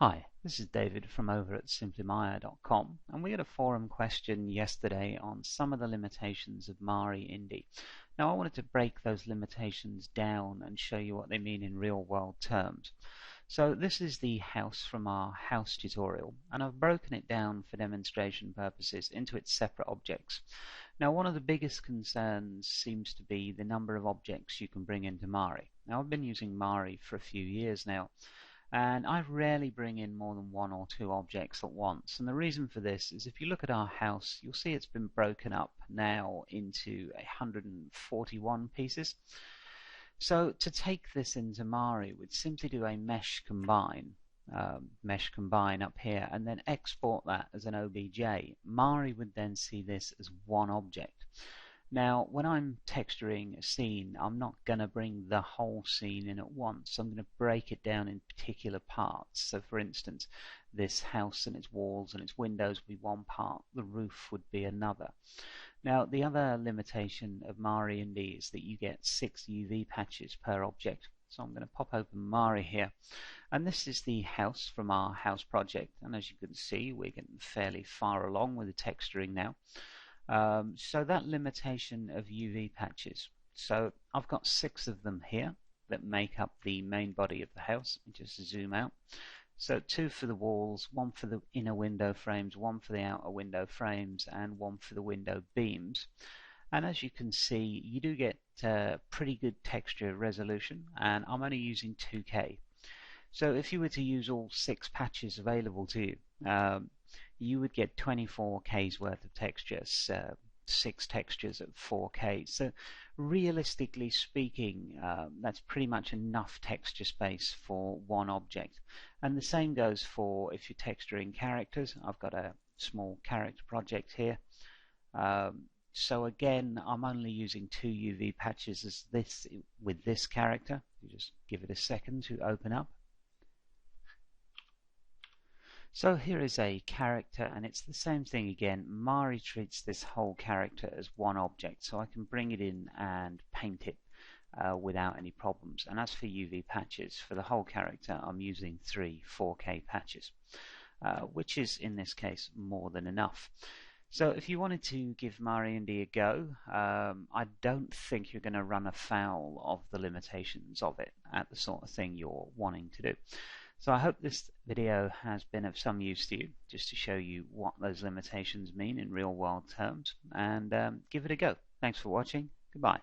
Hi, this is David from over at simplymaya.com, and we had a forum question yesterday on some of the limitations of Mari Indy. Now I wanted to break those limitations down and show you what they mean in real world terms. So this is the house from our house tutorial, and I've broken it down for demonstration purposes into its separate objects. Now one of the biggest concerns seems to be the number of objects you can bring into Mari. Now I've been using Mari for a few years now, and I rarely bring in more than one or two objects at once. And the reason for this is if you look at our house, you'll see it's been broken up now into 141 pieces. So to take this into Mari, we'd simply do a mesh combine up here, and then export that as an OBJ. Mari would then see this as one object. Now, when I'm texturing a scene, I'm not going to bring the whole scene in at once. I'm going to break it down in particular parts. So, for instance, this house and its walls and its windows would be one part, the roof would be another. Now, the other limitation of Mari Indy is that you get 6 UV patches per object. So I'm going to pop open Mari here, and this is the house from our house project. And as you can see, we're getting fairly far along with the texturing now. So that limitation of UV patches. So I've got 6 of them here that make up the main body of the house. Let me just zoom out. So 2 for the walls, 1 for the inner window frames, 1 for the outer window frames, and 1 for the window beams. And as you can see, you do get pretty good texture resolution, and I'm only using 2K. So if you were to use all 6 patches available to you, you would get 24K's worth of textures, 6 textures at 4K. So realistically speaking, that's pretty much enough texture space for one object. And the same goes for if you're texturing characters. I've got a small character project here. So again, I'm only using 2 UV patches as this with this character. You just give it a second to open up. So here is a character, and it's the same thing again. Mari treats this whole character as one object, so I can bring it in and paint it without any problems. And as for UV patches, for the whole character I'm using 3 4K patches, which is in this case more than enough. So if you wanted to give Mari Indy a go, I don't think you're going to run afoul of the limitations of it at the sort of thing you're wanting to do. So I hope this video has been of some use to you, just to show you what those limitations mean in real world terms, and give it a go. Thanks for watching. Goodbye.